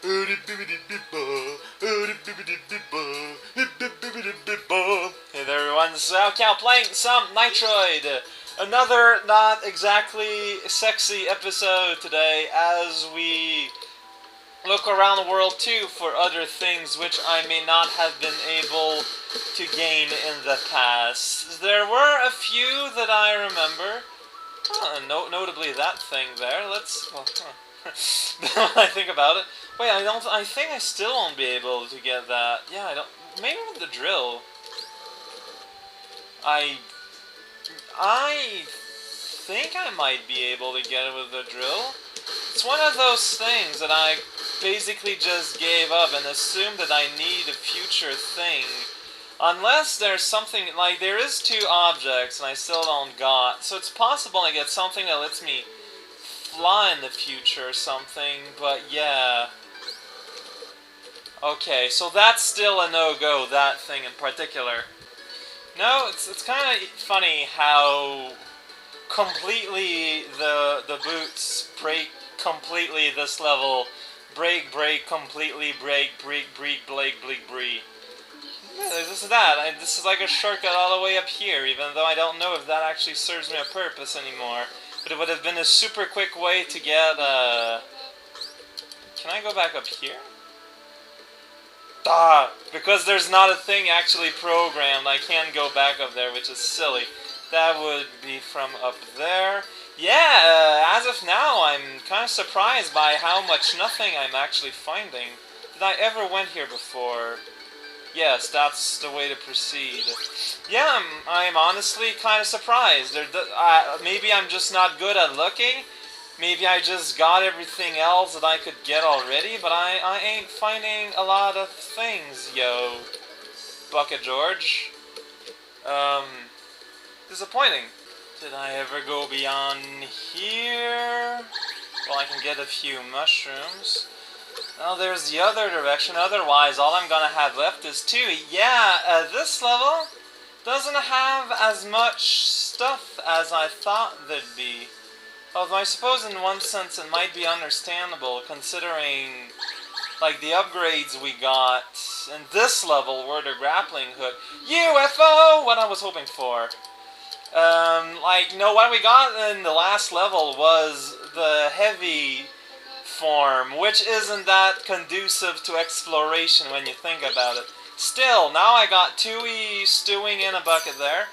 Hey there everyone, this is Alcal playing some Nitroid. Another not exactly sexy episode today as we look around the world too for other things which I may not have been able to gain in the past. There were a few that I remember. Notably that thing there. Let's... Well, when I think about it. Wait, I think I still won't be able to get that. Yeah, I don't... Maybe with the drill. I think I might be able to get it with the drill. It's one of those things that I basically just gave up and assumed that I need a future thing. Unless there's something, like there is two objects and I still don't got. So it's possible I get something that lets me fly in the future or something, but yeah. Okay, so that's still a no-go, that thing in particular. No, it's kind of funny how completely the boots break completely this level. Break completely, break, bree. This is that. This is like a shortcut all the way up here, even though I don't know if that actually serves me a purpose anymore. But it would have been a super quick way to get, Can I go back up here? Because there's not a thing actually programmed, I can't go back up there, which is silly. That would be from up there. Yeah, as of now, I'm kind of surprised by how much nothing I'm actually finding. Did I ever went here before? Yes, that's the way to proceed. Yeah, I'm honestly kind of surprised. Maybe I'm just not good at looking. Maybe I just got everything else that I could get already, but I ain't finding a lot of things, yo. Bucket George. Disappointing. Did I ever go beyond here? Well, I can get a few mushrooms. Well, there's the other direction. Otherwise, all I'm gonna have left is 2. Yeah, this level doesn't have as much stuff as I thought there'd be. Although I suppose in one sense it might be understandable, considering like the upgrades we got in this level were the grappling hook. UFO! What I was hoping for. What we got in the last level was the heavy form, which isn't that conducive to exploration when you think about it. Still, now I got Tui stewing in a bucket there.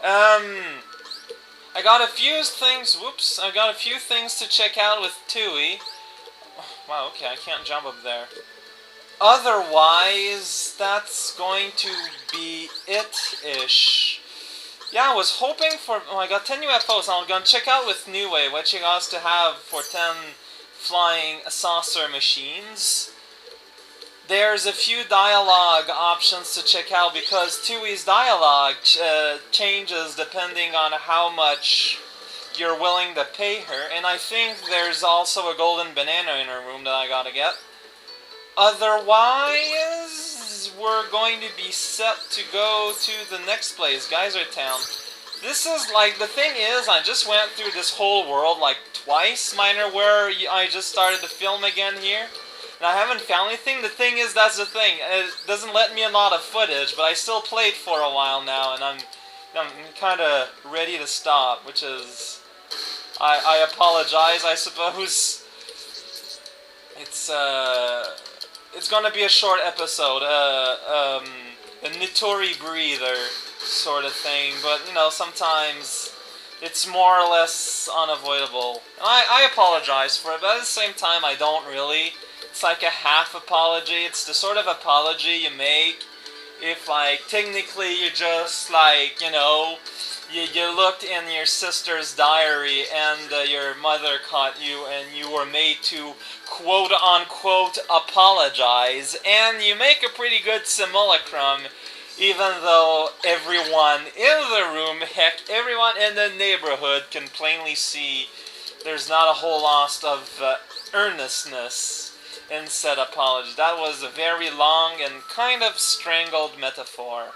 I got a few things, I got a few things to check out with Tui. Wow, okay, I can't jump up there. Otherwise, that's going to be it-ish. Yeah, I was hoping for... Oh, I got 10 UFOs, so I'm gonna check out with Niue what you got to have for 10 flying saucer machines. There's a few dialogue options to check out because Tui's dialogue changes depending on how much you're willing to pay her, and I think there's also a golden banana in her room that I gotta get. Otherwise, we're going to be set to go to the next place, Geyser Town. This is like, the thing is, I just went through this whole world like twice, minor, where I just started to film again here. And I haven't found anything. The thing is, that's the thing. It doesn't let me a lot of footage, but I still played for a while now, and I'm kind of ready to stop, which is... I apologize, I suppose. It's gonna be a short episode, a Nitori breather sort of thing, but, you know, sometimes it's more or less unavoidable. And I apologize for it, but at the same time, I don't really. It's like a half apology. It's the sort of apology you make if, like, technically you just, like, you know, you looked in your sister's diary and your mother caught you and you were made to quote-unquote apologize, and you make a pretty good simulacrum, even though everyone in the room, heck, everyone in the neighborhood can plainly see there's not a whole lot of earnestness in said apology. That was a very long and kind of strangled metaphor.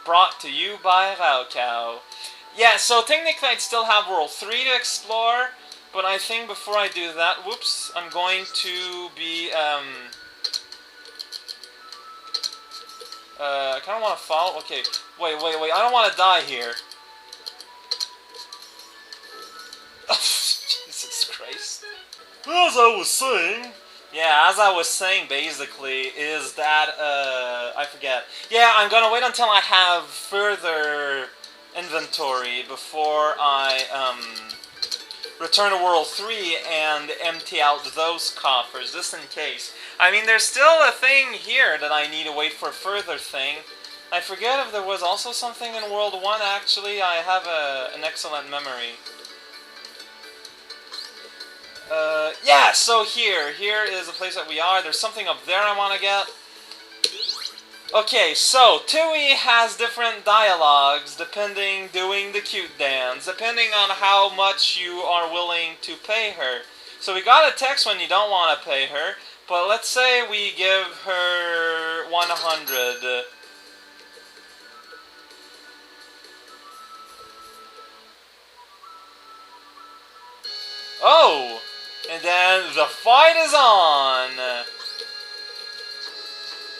Brought to you by Raukau. Yeah, so technically I'd still have World 3 to explore, But I think before I do that, whoops, I'm going to be, I kind of want to follow, okay, wait, I don't want to die here. Jesus Christ. As I was saying... Yeah, as I was saying, basically, is that, I forget. Yeah, I'm gonna wait until I have further inventory before I, return to World 3 and empty out those coffers, just in case. I mean, there's still a thing here that I need to wait for further thing. I forget if there was also something in World 1, actually. I have an excellent memory. Yeah, so here is the place that we are. There's something up there I want to get. Okay, so Tui has different dialogues doing the cute dance, depending on how much you are willing to pay her. So we got a text when you don't want to pay her, but let's say we give her 100. Oh! And then the fight is on!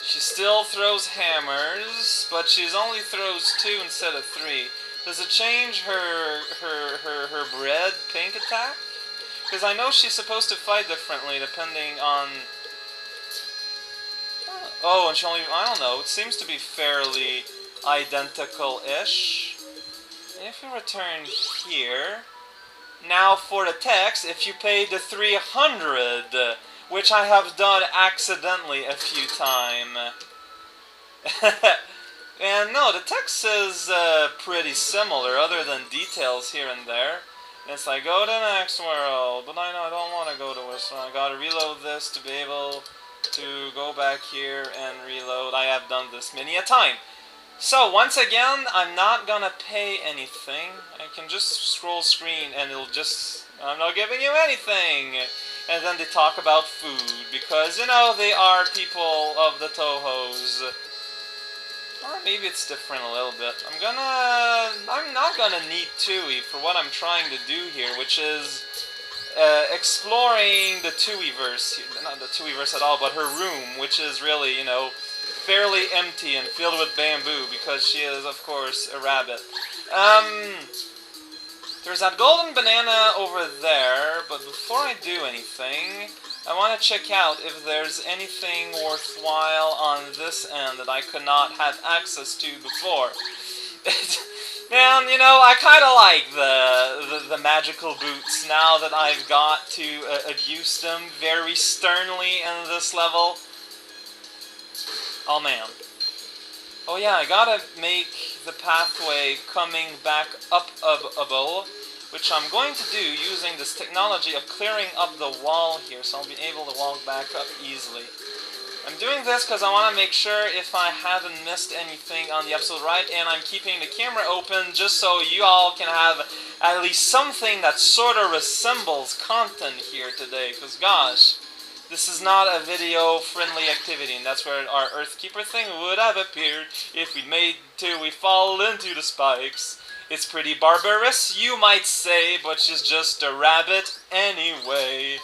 She still throws hammers, but she only throws 2 instead of 3. Does it change her red pink attack? Because I know she's supposed to fight differently depending on... Oh, and she only... I don't know, it seems to be fairly identical-ish. If we return here... Now for the text, if you pay the 300, which I have done accidentally a few times. And no, the text is pretty similar, other than details here and there. And it's like, go to the next world, but I know I don't want to go to this one. I gotta reload this to be able to go back here and reload. I have done this many a time. So, once again, I'm not gonna pay anything. I can just scroll screen and it'll just... I'm not giving you anything! And then they talk about food, because, you know, they are people of the Tohos. Or maybe it's different a little bit. I'm not gonna need Tui for what I'm trying to do here, which is... exploring the Tui-verse. Not the Tui-verse at all, but her room, which is really, you know... fairly empty and filled with bamboo, because she is, of course, a rabbit. There's that golden banana over there, but before I do anything, I want to check out if there's anything worthwhile on this end that I could not have access to before. Man, you know, I kind of like the magical boots now that I've got to abuse them very sternly in this level. Oh man. Oh yeah, I gotta make the pathway coming back up above, which I'm going to do using this technology of clearing up the wall here, so I'll be able to walk back up easily. I'm doing this because I want to make sure if I haven't missed anything on the episode right, and I'm keeping the camera open just so you all can have at least something that sort of resembles content here today, because gosh, this is not a video-friendly activity, and that's where our Earthkeeper thing would have appeared if we'd made till we fall into the spikes. It's pretty barbarous, you might say, but she's just a rabbit anyway.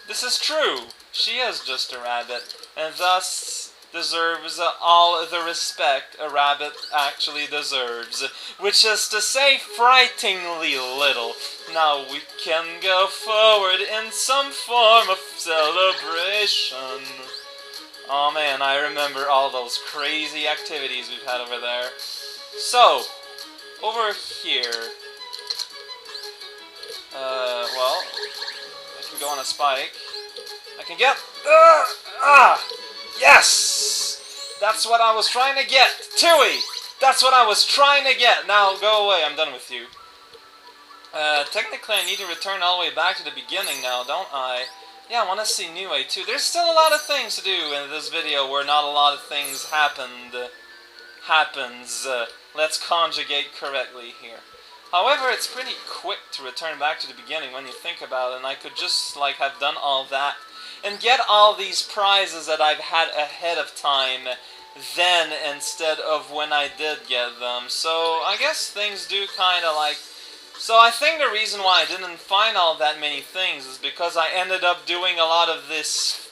This is true. She is just a rabbit, and thus deserves all the respect a rabbit actually deserves, which is to say frighteningly little. Now we can go forward in some form of celebration. Oh man, I remember all those crazy activities we've had over there. So, over here, well, I can go on a spike. I can get, yes! That's what I was trying to get! Tui! That's what I was trying to get! Now, go away, I'm done with you. Technically I need to return all the way back to the beginning now, don't I? Yeah, I want to see Niue too. There's still a lot of things to do in this video where not a lot of things happens. Let's conjugate correctly here. However, it's pretty quick to return back to the beginning when you think about it, and I could just, like, have done all that and get all these prizes that I've had ahead of time then instead of when I did get them. So I guess things do kind of like So I think the reason why I didn't find all that many things is because I ended up doing a lot of this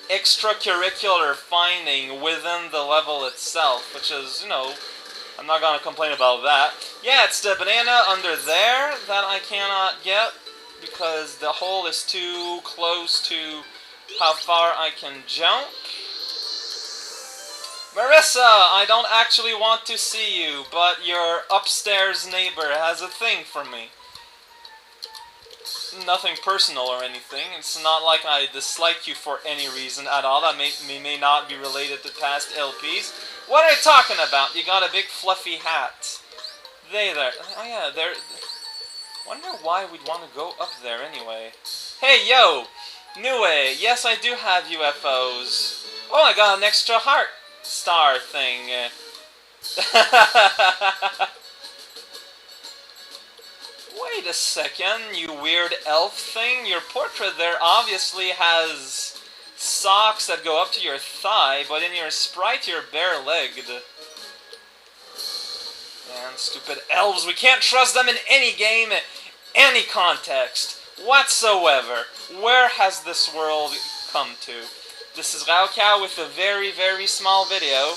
extracurricular finding within the level itself, which is, you know, I'm not gonna complain about that. Yeah, it's the banana under there that I cannot get because the hole is too close to how far I can jump. Marissa, I don't actually want to see you, but your upstairs neighbor has a thing for me. Nothing personal or anything. It's not like I dislike you for any reason at all. That may not be related to past LPs. What are you talking about? You got a big fluffy hat. There. Oh yeah, there. Wonder why we'd want to go up there anyway. Hey, yo! Nue, yes I do have UFOs. Oh, I got an extra heart star thing. Wait a second, you weird elf thing. Your portrait there obviously has socks that go up to your thigh, but in your sprite you're bare-legged. Man, stupid elves. We can't trust them in any game, any context, whatsoever. Where has this world come to? This is Raocow with a very, very small video.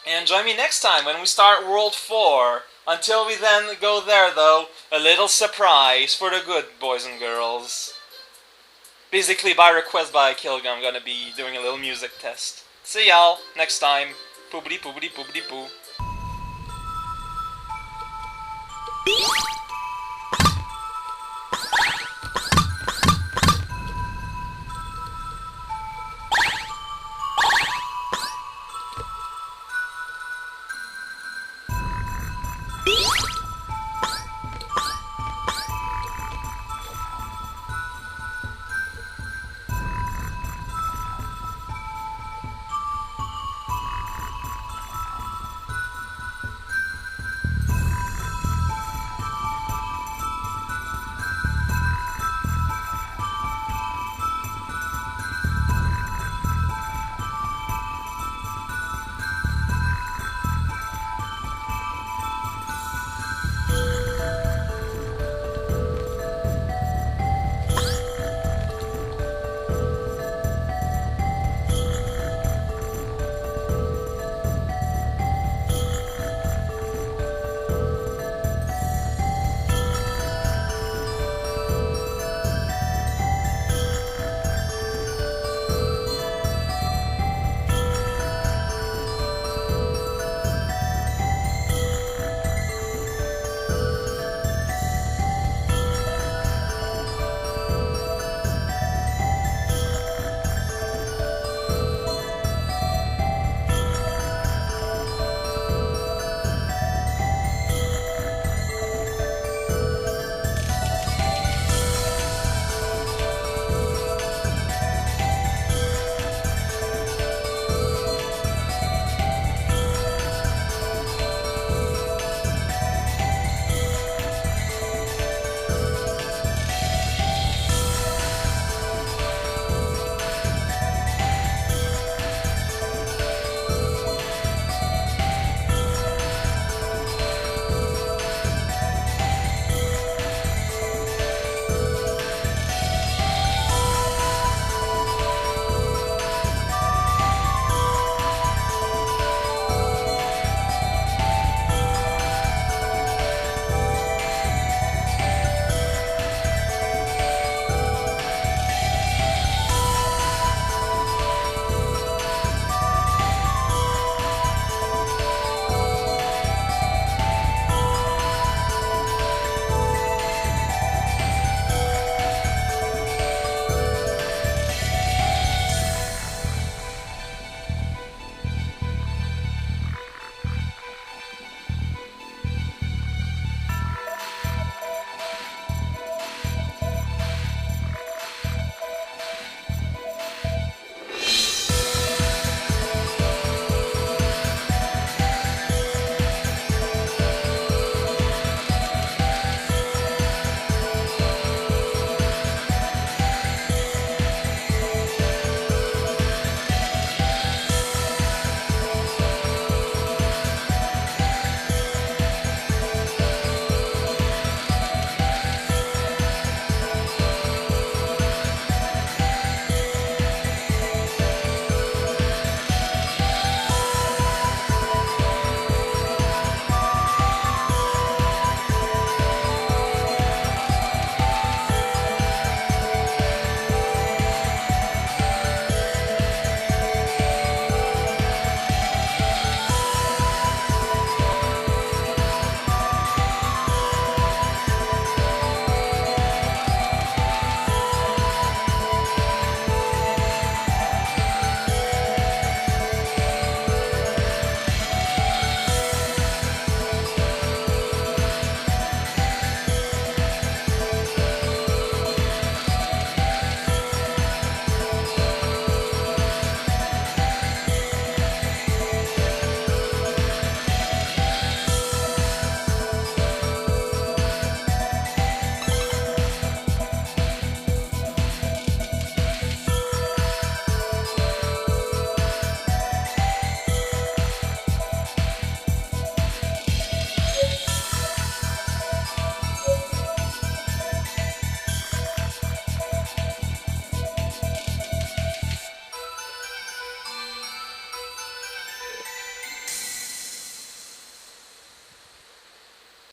And join me next time when we start World 4. Until we then go there, though, a little surprise for the good boys and girls. Basically, by request by Kilga, I'm gonna be doing a little music test. See y'all next time. Poobity poobity poobity poo.